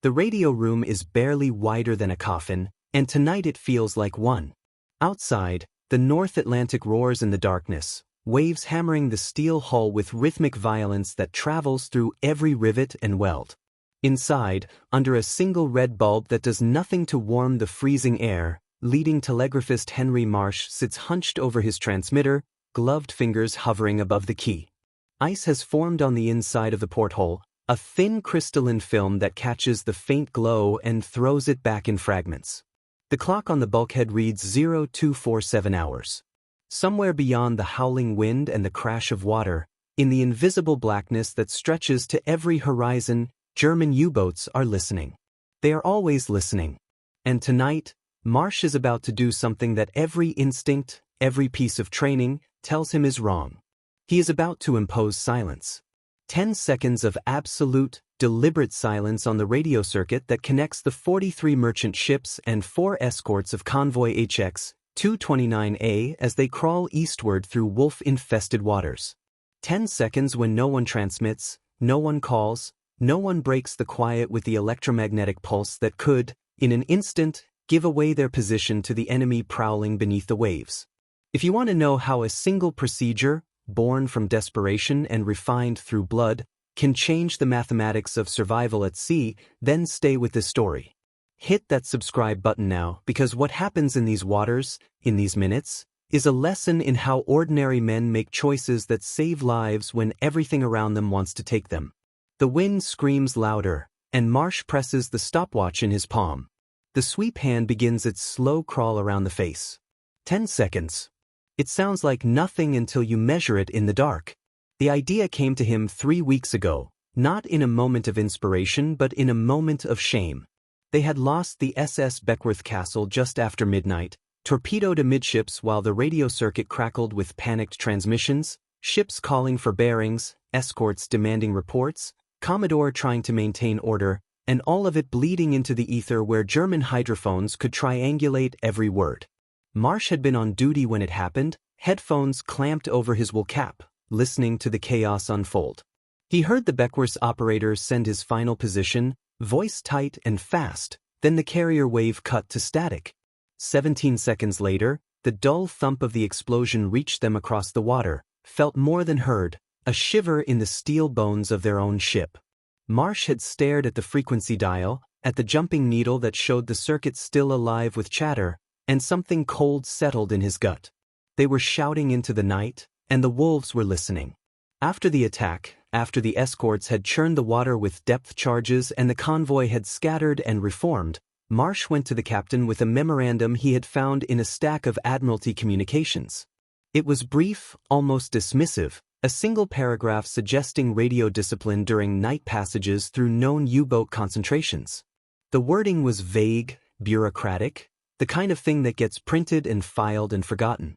The radio room is barely wider than a coffin, and tonight it feels like one. Outside, the North Atlantic roars in the darkness, waves hammering the steel hull with rhythmic violence that travels through every rivet and weld. Inside, under a single red bulb that does nothing to warm the freezing air, leading telegraphist Henry Marsh sits hunched over his transmitter, gloved fingers hovering above the key. Ice has formed on the inside of the porthole, a thin crystalline film that catches the faint glow and throws it back in fragments. The clock on the bulkhead reads 0247 hours. Somewhere beyond the howling wind and the crash of water, in the invisible blackness that stretches to every horizon, German U-boats are listening. They are always listening. And tonight, Marsh is about to do something that every instinct, every piece of training, tells him is wrong. He is about to impose silence. 10 seconds of absolute, deliberate silence on the radio circuit that connects the 43 merchant ships and 4 escorts of Convoy HX 229A as they crawl eastward through wolf-infested waters. 10 seconds when no one transmits, no one calls, no one breaks the quiet with the electromagnetic pulse that could, in an instant, give away their position to the enemy prowling beneath the waves. If you want to know how a single procedure, born from desperation and refined through blood, can change the mathematics of survival at sea, then stay with this story. Hit that subscribe button now, because what happens in these waters, in these minutes, is a lesson in how ordinary men make choices that save lives when everything around them wants to take them. The wind screams louder, and Marsh presses the stopwatch in his palm. The sweep hand begins its slow crawl around the face. 10 seconds. It sounds like nothing until you measure it in the dark. The idea came to him 3 weeks ago, not in a moment of inspiration but in a moment of shame. They had lost the SS Beckworth Castle just after midnight, torpedoed amidships while the radio circuit crackled with panicked transmissions, ships calling for bearings, escorts demanding reports, Commodore trying to maintain order, and all of it bleeding into the ether where German hydrophones could triangulate every word. Marsh had been on duty when it happened, headphones clamped over his wool cap, listening to the chaos unfold. He heard the Beckworth operator send his final position, voice tight and fast, then the carrier wave cut to static. 17 seconds later, the dull thump of the explosion reached them across the water, felt more than heard, a shiver in the steel bones of their own ship. Marsh had stared at the frequency dial, at the jumping needle that showed the circuit still alive with chatter, and something cold settled in his gut. They were shouting into the night, and the wolves were listening. After the attack, after the escorts had churned the water with depth charges and the convoy had scattered and reformed, Marsh went to the captain with a memorandum he had found in a stack of Admiralty communications. It was brief, almost dismissive, a single paragraph suggesting radio discipline during night passages through known U-boat concentrations. The wording was vague, bureaucratic, the kind of thing that gets printed and filed and forgotten.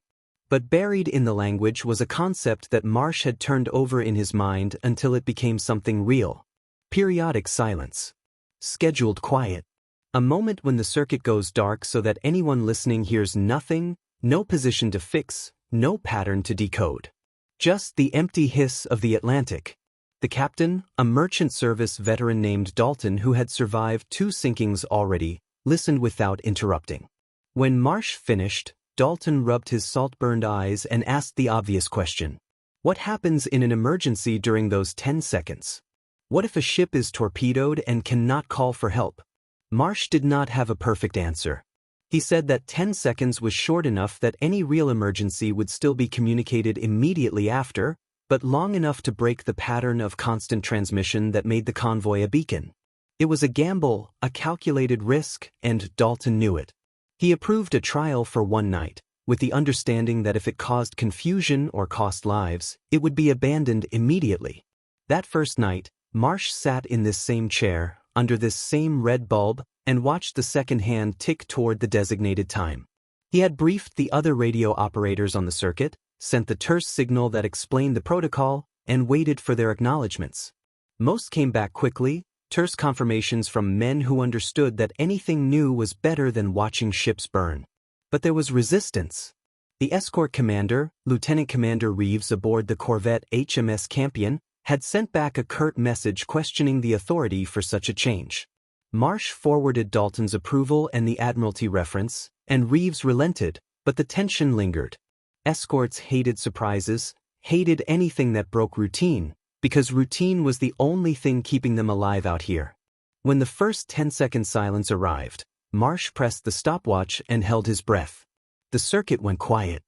But buried in the language was a concept that Marsh had turned over in his mind until it became something real. Periodic silence. Scheduled quiet. A moment when the circuit goes dark so that anyone listening hears nothing, no position to fix, no pattern to decode. Just the empty hiss of the Atlantic. The captain, a merchant service veteran named Dalton who had survived 2 sinkings already, listened without interrupting. When Marsh finished, Dalton rubbed his salt-burned eyes and asked the obvious question. What happens in an emergency during those 10 seconds? What if a ship is torpedoed and cannot call for help? Marsh did not have a perfect answer. He said that 10 seconds was short enough that any real emergency would still be communicated immediately after, but long enough to break the pattern of constant transmission that made the convoy a beacon. It was a gamble, a calculated risk, and Dalton knew it. He approved a trial for 1 night, with the understanding that if it caused confusion or cost lives, it would be abandoned immediately. That first night, Marsh sat in this same chair, under this same red bulb, and watched the second hand tick toward the designated time. He had briefed the other radio operators on the circuit, sent the terse signal that explained the protocol, and waited for their acknowledgments. Most came back quickly, terse confirmations from men who understood that anything new was better than watching ships burn. But there was resistance. The escort commander, Lieutenant Commander Reeves aboard the corvette HMS Campion, had sent back a curt message questioning the authority for such a change. Marsh forwarded Dalton's approval and the Admiralty reference, and Reeves relented, but the tension lingered. Escorts hated surprises, hated anything that broke routine, because routine was the only thing keeping them alive out here. When the first 10-second silence arrived, Marsh pressed the stopwatch and held his breath. The circuit went quiet.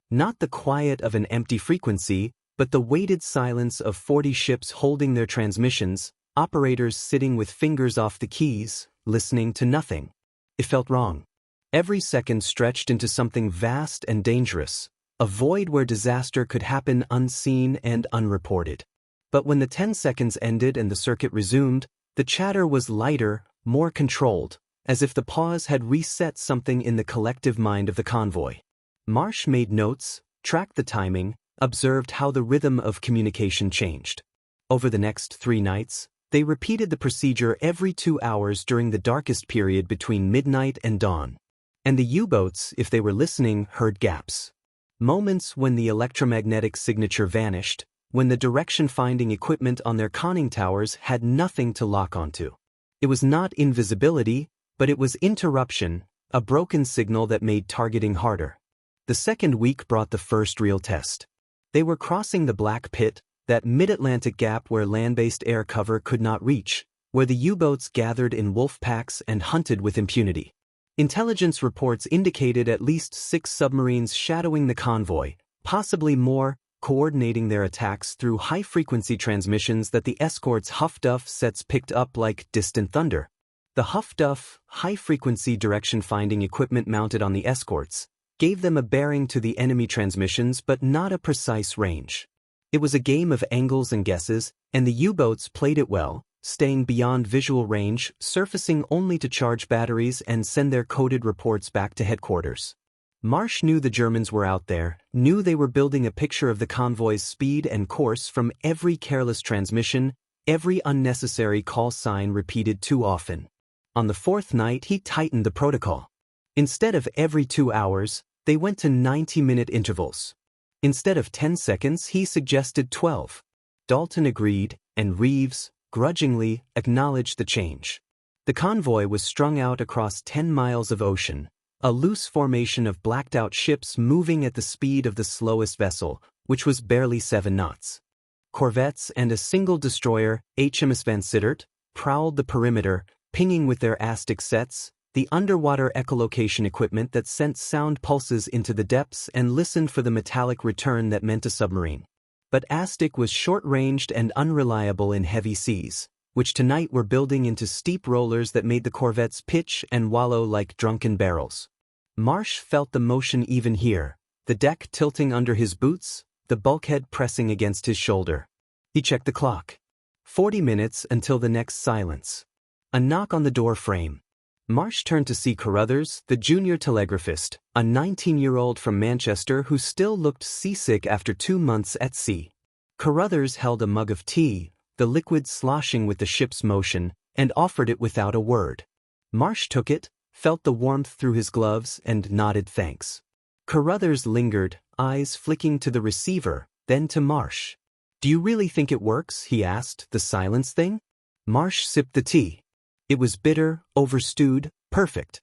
Not the quiet of an empty frequency, but the weighted silence of 40 ships holding their transmissions, operators sitting with fingers off the keys, listening to nothing. It felt wrong. Every second stretched into something vast and dangerous, a void where disaster could happen unseen and unreported. But when the 10 seconds ended and the circuit resumed, the chatter was lighter, more controlled, as if the pause had reset something in the collective mind of the convoy. Marsh made notes, tracked the timing, observed how the rhythm of communication changed. Over the next 3 nights, they repeated the procedure every 2 hours during the darkest period between midnight and dawn. And the U-boats, if they were listening, heard gaps. Moments when the electromagnetic signature vanished, when the direction-finding equipment on their conning towers had nothing to lock onto. It was not invisibility, but it was interruption, a broken signal that made targeting harder. The second week brought the first real test. They were crossing the Black Pit, that mid-Atlantic gap where land-based air cover could not reach, where the U-boats gathered in wolf packs and hunted with impunity. Intelligence reports indicated at least 6 submarines shadowing the convoy, possibly more, coordinating their attacks through high-frequency transmissions that the escorts' Huff-Duff sets picked up like distant thunder. The Huff-Duff, high-frequency direction-finding equipment mounted on the escorts, gave them a bearing to the enemy transmissions but not a precise range. It was a game of angles and guesses, and the U-boats played it well, staying beyond visual range, surfacing only to charge batteries and send their coded reports back to headquarters. Marsh knew the Germans were out there, knew they were building a picture of the convoy's speed and course from every careless transmission, every unnecessary call sign repeated too often. On the 4th night he tightened the protocol. Instead of every 2 hours, they went to 90-minute intervals. Instead of 10 seconds, he suggested 12. Dalton agreed, and Reeves, grudgingly, acknowledged the change. The convoy was strung out across 10 miles of ocean, a loose formation of blacked-out ships moving at the speed of the slowest vessel, which was barely 7 knots. Corvettes and a single destroyer, HMS Van Sittert, prowled the perimeter, pinging with their ASTIC sets, the underwater echolocation equipment that sent sound pulses into the depths and listened for the metallic return that meant a submarine. But ASTIC was short-ranged and unreliable in heavy seas, which tonight were building into steep rollers that made the corvettes pitch and wallow like drunken barrels. Marsh felt the motion even here, the deck tilting under his boots, the bulkhead pressing against his shoulder. He checked the clock. 40 minutes until the next silence. A knock on the door frame. Marsh turned to see Carruthers, the junior telegraphist, a 19-year-old from Manchester who still looked seasick after 2 months at sea. Carruthers held a mug of tea, the liquid sloshing with the ship's motion, and offered it without a word. Marsh took it, felt the warmth through his gloves, and nodded thanks. Carruthers lingered, eyes flicking to the receiver, then to Marsh. "Do you really think it works?" he asked, "the silence thing?" Marsh sipped the tea. It was bitter, overstewed, perfect.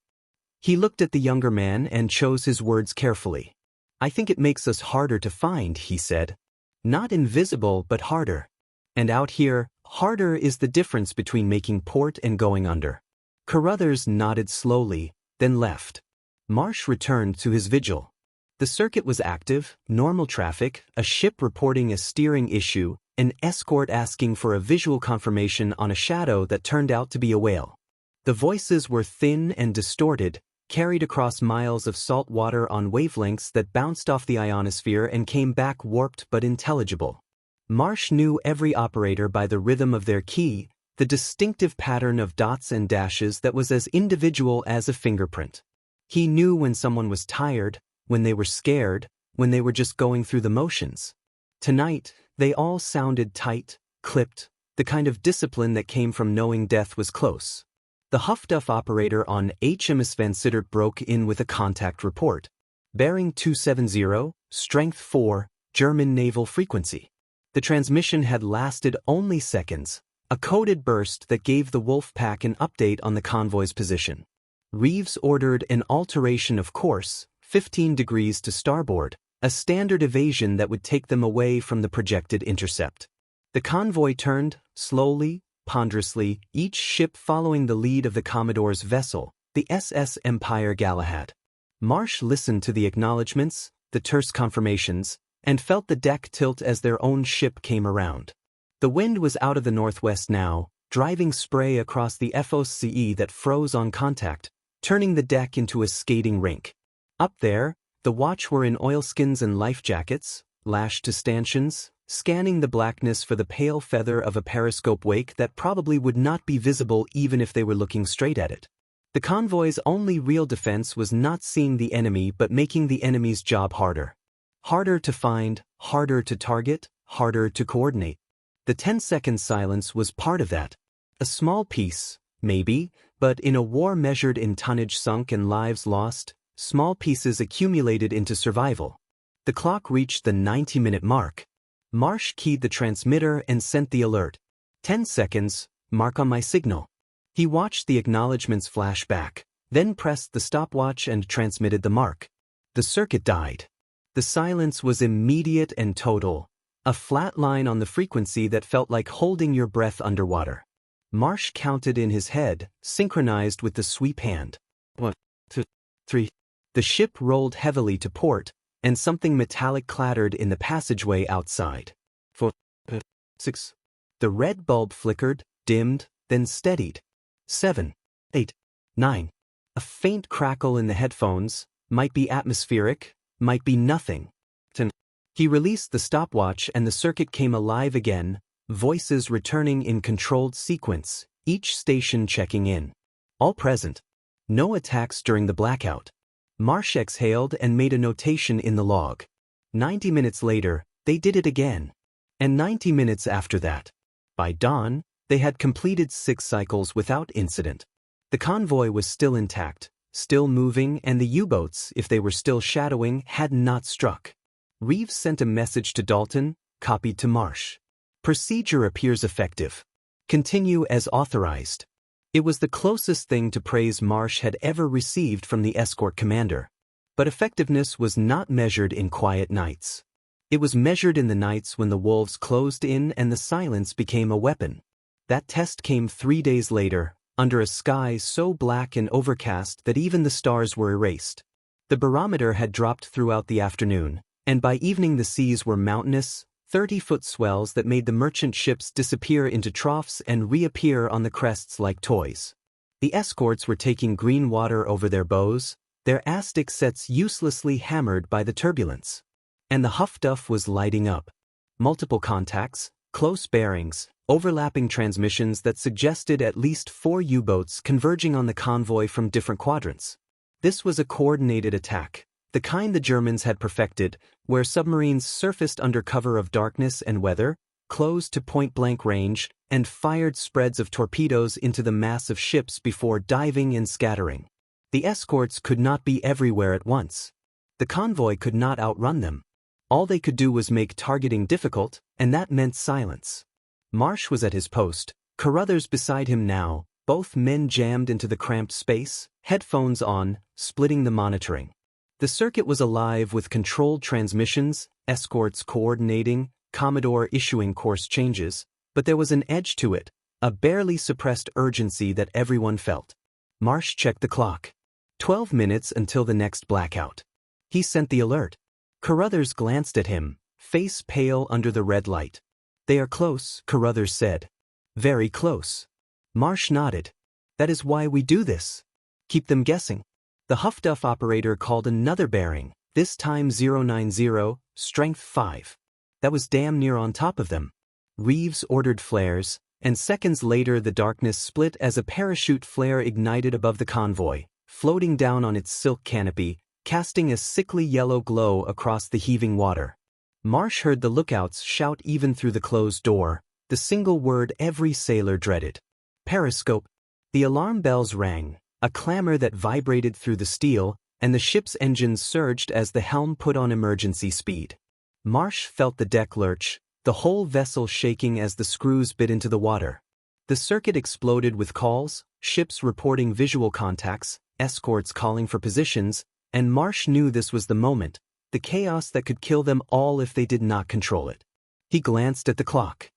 He looked at the younger man and chose his words carefully. "I think it makes us harder to find," he said. "Not invisible, but harder. And out here, harder is the difference between making port and going under." Carruthers nodded slowly, then left. Marsh returned to his vigil. The circuit was active, normal traffic, a ship reporting a steering issue, an escort asking for a visual confirmation on a shadow that turned out to be a whale. The voices were thin and distorted, carried across miles of salt water on wavelengths that bounced off the ionosphere and came back warped but intelligible. Marsh knew every operator by the rhythm of their key, the distinctive pattern of dots and dashes that was as individual as a fingerprint. He knew when someone was tired, when they were scared, when they were just going through the motions. Tonight, they all sounded tight, clipped, the kind of discipline that came from knowing death was close. The Huff-Duff operator on HMS Van Sittert broke in with a contact report. Bearing 270, strength 4, German naval frequency. The transmission had lasted only seconds, A coded burst that gave the wolf pack an update on the convoy's position. Reeves ordered an alteration of course, 15 degrees to starboard, a standard evasion that would take them away from the projected intercept. The convoy turned, slowly, ponderously, each ship following the lead of the Commodore's vessel, the SS Empire Galahad. Marsh listened to the acknowledgments, the terse confirmations, and felt the deck tilt as their own ship came around. The wind was out of the northwest now, driving spray across the FOCE that froze on contact, turning the deck into a skating rink. Up there, the watch were in oilskins and life jackets, lashed to stanchions, scanning the blackness for the pale feather of a periscope wake that probably would not be visible even if they were looking straight at it. The convoy's only real defense was not seeing the enemy but making the enemy's job harder. Harder to find, harder to target, harder to coordinate. The 10-second silence was part of that. A small piece, maybe, but in a war measured in tonnage sunk and lives lost, small pieces accumulated into survival. The clock reached the 90-minute mark. Marsh keyed the transmitter and sent the alert. 10 seconds, mark on my signal. He watched the acknowledgments flash back, then pressed the stopwatch and transmitted the mark. The circuit died. The silence was immediate and total, a flat line on the frequency that felt like holding your breath underwater. Marsh counted in his head, synchronized with the sweep hand. 1, 2, 3. The ship rolled heavily to port, and something metallic clattered in the passageway outside. 4, 5, 6. The red bulb flickered, dimmed, then steadied. 7, 8, 9. A faint crackle in the headphones, might be atmospheric, might be nothing. 10. He released the stopwatch and the circuit came alive again, voices returning in controlled sequence, each station checking in. All present. No attacks during the blackout. Marsh exhaled and made a notation in the log. 90 minutes later, they did it again. And 90 minutes after that. By dawn, they had completed 6 cycles without incident. The convoy was still intact, still moving, and the U-boats, if they were still shadowing, had not struck. Reeves sent a message to Dalton, copied to Marsh. Procedure appears effective. Continue as authorized. It was the closest thing to praise Marsh had ever received from the escort commander. But effectiveness was not measured in quiet nights. It was measured in the nights when the wolves closed in and the silence became a weapon. That test came 3 days later, under a sky so black and overcast that even the stars were erased. The barometer had dropped throughout the afternoon, and by evening the seas were mountainous, 30-foot swells that made the merchant ships disappear into troughs and reappear on the crests like toys. The escorts were taking green water over their bows, their astic sets uselessly hammered by the turbulence. And the Huff Duff was lighting up. Multiple contacts, close bearings, overlapping transmissions that suggested at least 4 U-boats converging on the convoy from different quadrants. This was a coordinated attack, the kind the Germans had perfected, where submarines surfaced under cover of darkness and weather, closed to point-blank range, and fired spreads of torpedoes into the mass of ships before diving and scattering. The escorts could not be everywhere at once. The convoy could not outrun them. All they could do was make targeting difficult, and that meant silence. Marsh was at his post, Carruthers beside him now, both men jammed into the cramped space, headphones on, splitting the monitoring. The circuit was alive with controlled transmissions, escorts coordinating, Commodore issuing course changes, but there was an edge to it, a barely suppressed urgency that everyone felt. Marsh checked the clock. 12 minutes until the next blackout. He sent the alert. Carruthers glanced at him, face pale under the red light. "They are close," Carruthers said. "Very close." Marsh nodded. "That is why we do this. Keep them guessing." The Huff Duff operator called another bearing, this time 090, strength 5. That was damn near on top of them. Reeves ordered flares, and seconds later the darkness split as a parachute flare ignited above the convoy, floating down on its silk canopy, casting a sickly yellow glow across the heaving water. Marsh heard the lookouts shout even through the closed door, the single word every sailor dreaded. Periscope. The alarm bells rang, a clamor that vibrated through the steel, and the ship's engines surged as the helm put on emergency speed. Marsh felt the deck lurch, the whole vessel shaking as the screws bit into the water. The circuit exploded with calls, ships reporting visual contacts, escorts calling for positions, and Marsh knew this was the moment, the chaos that could kill them all if they did not control it. He glanced at the clock.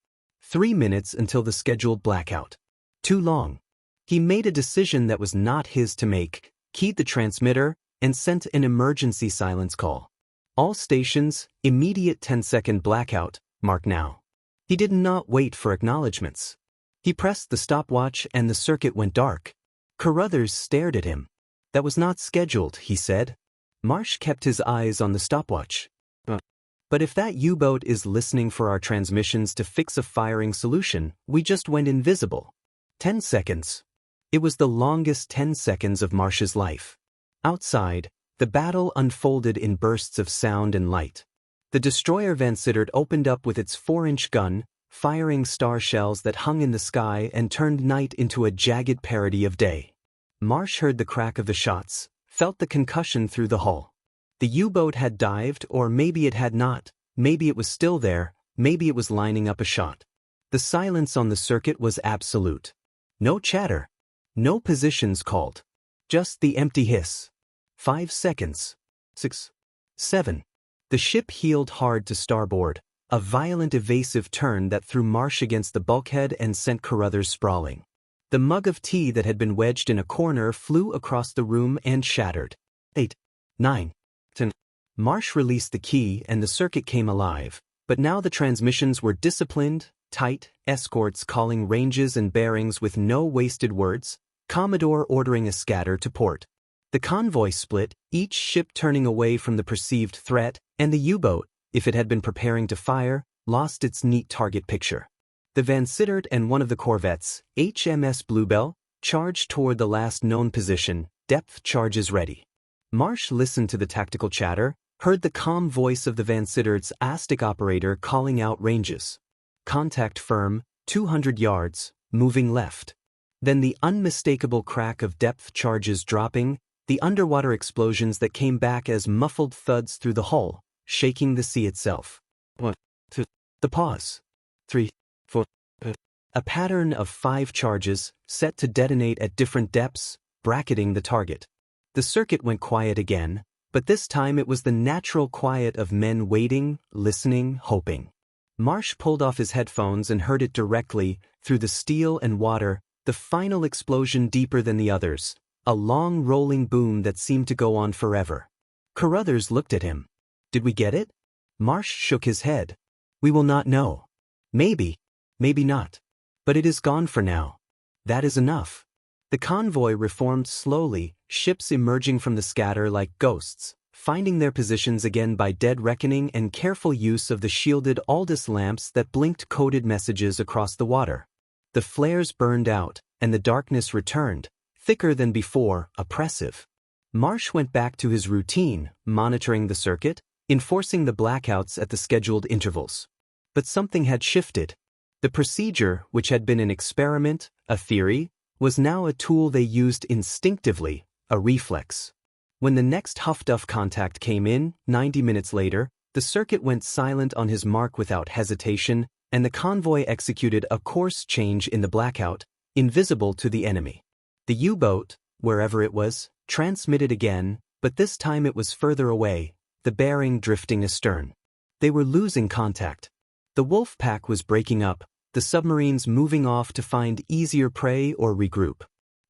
3 minutes until the scheduled blackout. Too long. He made a decision that was not his to make, keyed the transmitter, and sent an emergency silence call. All stations, immediate 10-second blackout, mark now. He did not wait for acknowledgments. He pressed the stopwatch and the circuit went dark. Carruthers stared at him. That was not scheduled, he said. Marsh kept his eyes on the stopwatch. But if that U-boat is listening for our transmissions to fix a firing solution, we just went invisible. 10 seconds. It was the longest 10 seconds of Marsh's life. Outside, the battle unfolded in bursts of sound and light. The destroyer Van Sittert opened up with its 4-inch gun, firing star shells that hung in the sky and turned night into a jagged parody of day. Marsh heard the crack of the shots, felt the concussion through the hull. The U-boat had dived, or maybe it had not, maybe it was still there, maybe it was lining up a shot. The silence on the circuit was absolute. No chatter. No positions called. Just the empty hiss. 5 seconds. 6. 7. The ship heeled hard to starboard, a violent evasive turn that threw Marsh against the bulkhead and sent Carruthers sprawling. The mug of tea that had been wedged in a corner flew across the room and shattered. 8. 9. 10. Marsh released the key and the circuit came alive, but now the transmissions were disciplined, tight, escorts calling ranges and bearings with no wasted words, Commodore ordering a scatter to port. The convoy split, each ship turning away from the perceived threat, and the U-boat, if it had been preparing to fire, lost its neat target picture. The Van Sittert and one of the corvettes, HMS Bluebell, charged toward the last known position, depth charges ready. Marsh listened to the tactical chatter, heard the calm voice of the Van Sittert's ASTIC operator calling out ranges. Contact firm, 200 yards, moving left. Then the unmistakable crack of depth charges dropping, the underwater explosions that came back as muffled thuds through the hull, shaking the sea itself. 1, 2. The pause. 3, 4. A pattern of 5 charges, set to detonate at different depths, bracketing the target. The circuit went quiet again, but this time it was the natural quiet of men waiting, listening, hoping. Marsh pulled off his headphones and heard it directly, through the steel and water, the final explosion deeper than the others, a long rolling boom that seemed to go on forever. Carruthers looked at him. Did we get it? Marsh shook his head. We will not know. Maybe, maybe not. But it is gone for now. That is enough. The convoy reformed slowly, ships emerging from the scatter like ghosts, finding their positions again by dead reckoning and careful use of the shielded Aldous lamps that blinked coded messages across the water. The flares burned out, and the darkness returned, thicker than before, oppressive. Marsh went back to his routine, monitoring the circuit, enforcing the blackouts at the scheduled intervals. But something had shifted. The procedure, which had been an experiment, a theory, was now a tool they used instinctively, a reflex. When the next Huff-Duff contact came in, 90 minutes later, the circuit went silent on his mark without hesitation, and the convoy executed a course change in the blackout, invisible to the enemy. The U-boat, wherever it was, transmitted again, but this time it was further away, the bearing drifting astern. They were losing contact. The wolf pack was breaking up, the submarines moving off to find easier prey or regroup.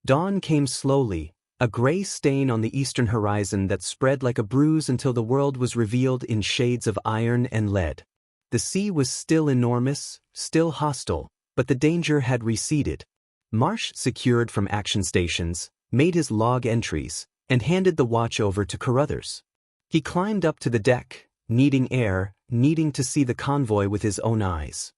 Dawn came slowly, a gray stain on the eastern horizon that spread like a bruise until the world was revealed in shades of iron and lead. The sea was still enormous, still hostile, but the danger had receded. Marsh secured from action stations, made his log entries, and handed the watch over to Carruthers. He climbed up to the deck, needing air, needing to see the convoy with his own eyes.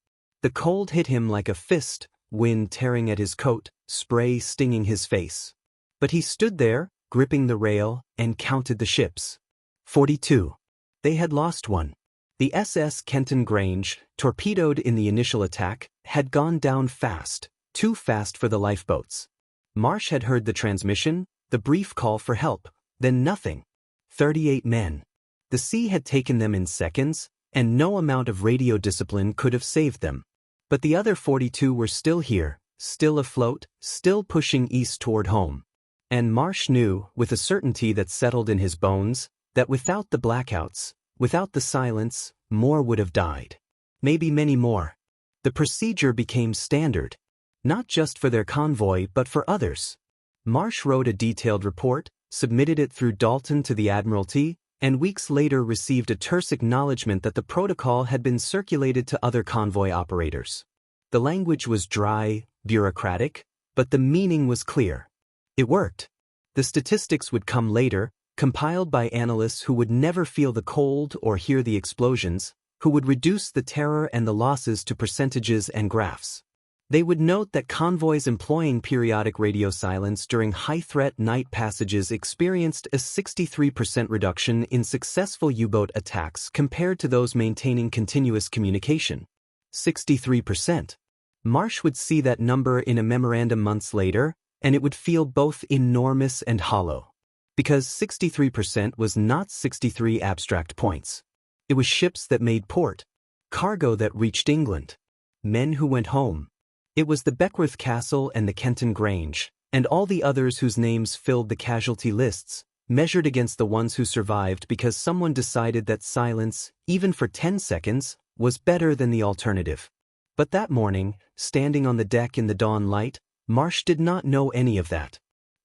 The cold hit him like a fist, wind tearing at his coat, spray stinging his face. But he stood there, gripping the rail, and counted the ships. 42. They had lost one. The SS Kenton Grange, torpedoed in the initial attack, had gone down fast, too fast for the lifeboats. Marsh had heard the transmission, the brief call for help, then nothing. 38 men. The sea had taken them in seconds, and no amount of radio discipline could have saved them. But the other 42 were still here, still afloat, still pushing east toward home. And Marsh knew, with a certainty that settled in his bones, that without the blackouts, without the silence, more would have died. Maybe many more. The procedure became standard. Not just for their convoy but for others. Marsh wrote a detailed report, submitted it through Dalton to the Admiralty, and weeks later received a terse acknowledgement that the protocol had been circulated to other convoy operators. The language was dry, bureaucratic, but the meaning was clear. It worked. The statistics would come later, compiled by analysts who would never feel the cold or hear the explosions, who would reduce the terror and the losses to percentages and graphs. They would note that convoys employing periodic radio silence during high-threat night passages experienced a 63% reduction in successful U-boat attacks compared to those maintaining continuous communication. 63%. Marsh would see that number in a memorandum months later, and it would feel both enormous and hollow. Because 63% was not 63 abstract points. It was ships that made port, cargo that reached England, men who went home. It was the Beckworth Castle and the Kenton Grange, and all the others whose names filled the casualty lists, measured against the ones who survived because someone decided that silence, even for 10 seconds, was better than the alternative. But that morning, standing on the deck in the dawn light, Marsh did not know any of that.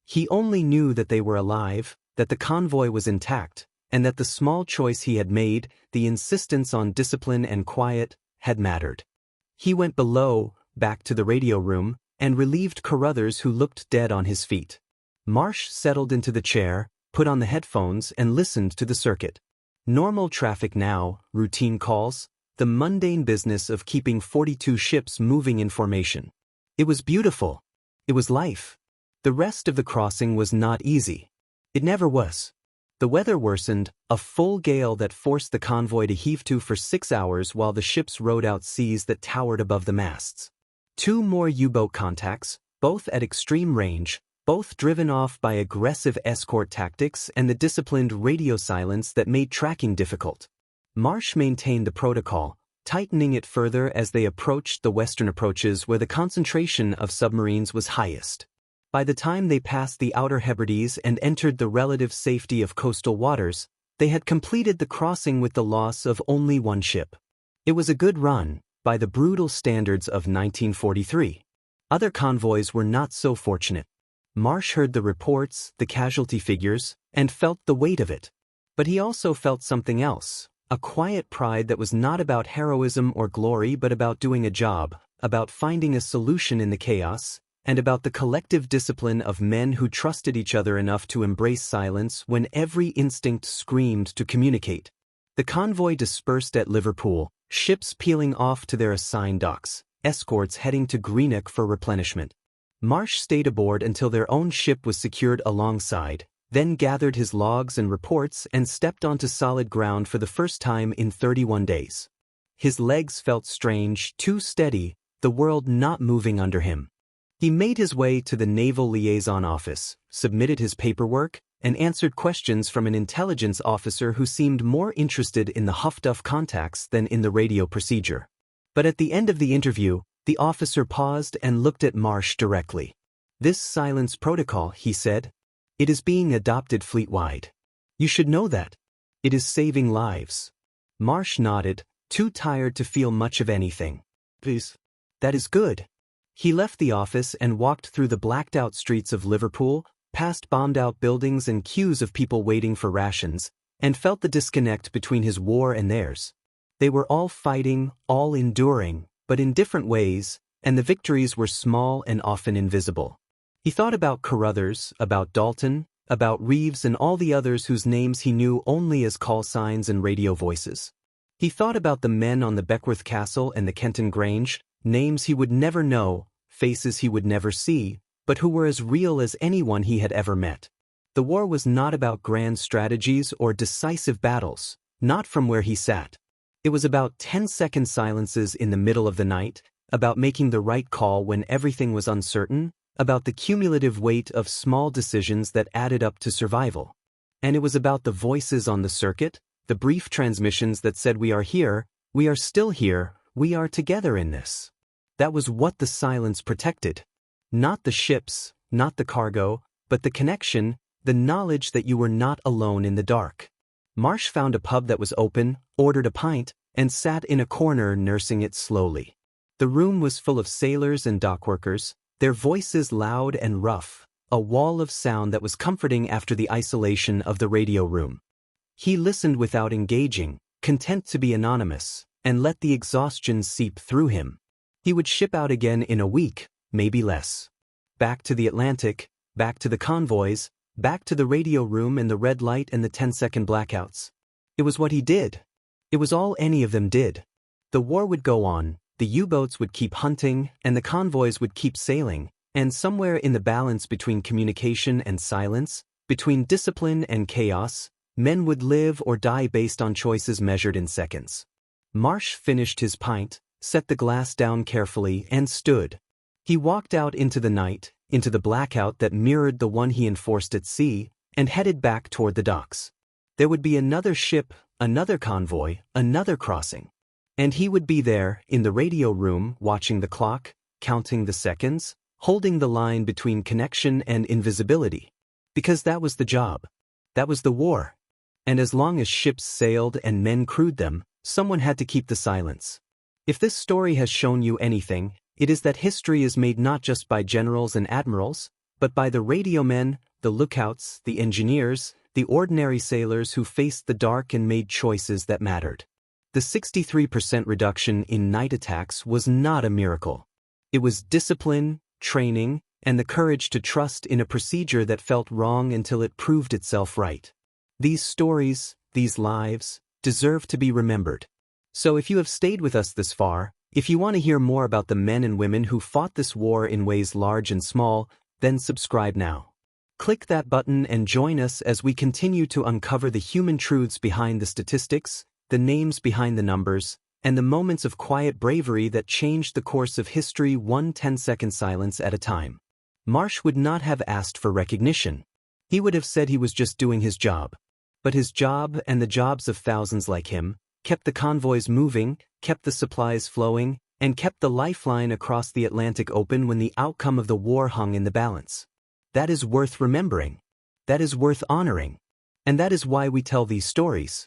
He only knew that they were alive, that the convoy was intact, and that the small choice he had made, the insistence on discipline and quiet, had mattered. He went below, back to the radio room, and relieved Carruthers, who looked dead on his feet. Marsh settled into the chair, put on the headphones, and listened to the circuit. Normal traffic now, routine calls, the mundane business of keeping 42 ships moving in formation. It was beautiful. It was life. The rest of the crossing was not easy. It never was. The weather worsened, a full gale that forced the convoy to heave to for 6 hours while the ships rode out seas that towered above the masts. 2 more U-boat contacts, both at extreme range, both driven off by aggressive escort tactics and the disciplined radio silence that made tracking difficult. Marsh maintained the protocol, tightening it further as they approached the western approaches where the concentration of submarines was highest. By the time they passed the Outer Hebrides and entered the relative safety of coastal waters, they had completed the crossing with the loss of only 1 ship. It was a good run, by the brutal standards of 1943. Other convoys were not so fortunate. Marsh heard the reports, the casualty figures, and felt the weight of it. But he also felt something else, a quiet pride that was not about heroism or glory but about doing a job, about finding a solution in the chaos, and about the collective discipline of men who trusted each other enough to embrace silence when every instinct screamed to communicate. The convoy dispersed at Liverpool, ships peeling off to their assigned docks, escorts heading to Greenock for replenishment. Marsh stayed aboard until their own ship was secured alongside, then gathered his logs and reports and stepped onto solid ground for the first time in 31 days. His legs felt strange, too steady, the world not moving under him. He made his way to the Naval Liaison Office, submitted his paperwork, and answered questions from an intelligence officer who seemed more interested in the Huff-Duff contacts than in the radio procedure. But at the end of the interview, the officer paused and looked at Marsh directly. "This silence protocol," he said. "It is being adopted fleet-wide. You should know that. It is saving lives." Marsh nodded, too tired to feel much of anything. "Please. That is good." He left the office and walked through the blacked-out streets of Liverpool, past bombed-out buildings and queues of people waiting for rations, and felt the disconnect between his war and theirs. They were all fighting, all enduring, but in different ways, and the victories were small and often invisible. He thought about Carruthers, about Dalton, about Reeves and all the others whose names he knew only as call signs and radio voices. He thought about the men on the Beckworth Castle and the Kenton Grange, names he would never know, faces he would never see, but who were as real as anyone he had ever met. The war was not about grand strategies or decisive battles, not from where he sat. It was about 10-second silences in the middle of the night, about making the right call when everything was uncertain, about the cumulative weight of small decisions that added up to survival. And it was about the voices on the circuit, the brief transmissions that said "We are here, we are still here, we are together in this." That was what the silence protected. Not the ships, not the cargo, but the connection, the knowledge that you were not alone in the dark. Marsh found a pub that was open, ordered a pint, and sat in a corner nursing it slowly. The room was full of sailors and dockworkers, their voices loud and rough, a wall of sound that was comforting after the isolation of the radio room. He listened without engaging, content to be anonymous, and let the exhaustion seep through him. He would ship out again in a week, maybe less. Back to the Atlantic, back to the convoys, back to the radio room and the red light and the 10-second blackouts. It was what he did. It was all any of them did. The war would go on, the U-boats would keep hunting, and the convoys would keep sailing, and somewhere in the balance between communication and silence, between discipline and chaos, men would live or die based on choices measured in seconds. Marsh finished his pint, set the glass down carefully, and stood. He walked out into the night, into the blackout that mirrored the one he enforced at sea, and headed back toward the docks. There would be another ship, another convoy, another crossing. And he would be there, in the radio room, watching the clock, counting the seconds, holding the line between connection and invisibility. Because that was the job. That was the war. And as long as ships sailed and men crewed them, someone had to keep the silence. If this story has shown you anything, it is that history is made not just by generals and admirals, but by the radio men, the lookouts, the engineers, the ordinary sailors who faced the dark and made choices that mattered. The 63% reduction in night attacks was not a miracle. It was discipline, training, and the courage to trust in a procedure that felt wrong until it proved itself right. These stories, these lives, deserve to be remembered. So if you have stayed with us this far, if you want to hear more about the men and women who fought this war in ways large and small, then subscribe now. Click that button and join us as we continue to uncover the human truths behind the statistics, the names behind the numbers, and the moments of quiet bravery that changed the course of history, one 10-second silence at a time. Marsh would not have asked for recognition. He would have said he was just doing his job. But his job, and the jobs of thousands like him, kept the convoys moving, kept the supplies flowing, and kept the lifeline across the Atlantic open when the outcome of the war hung in the balance. That is worth remembering. That is worth honoring. And that is why we tell these stories.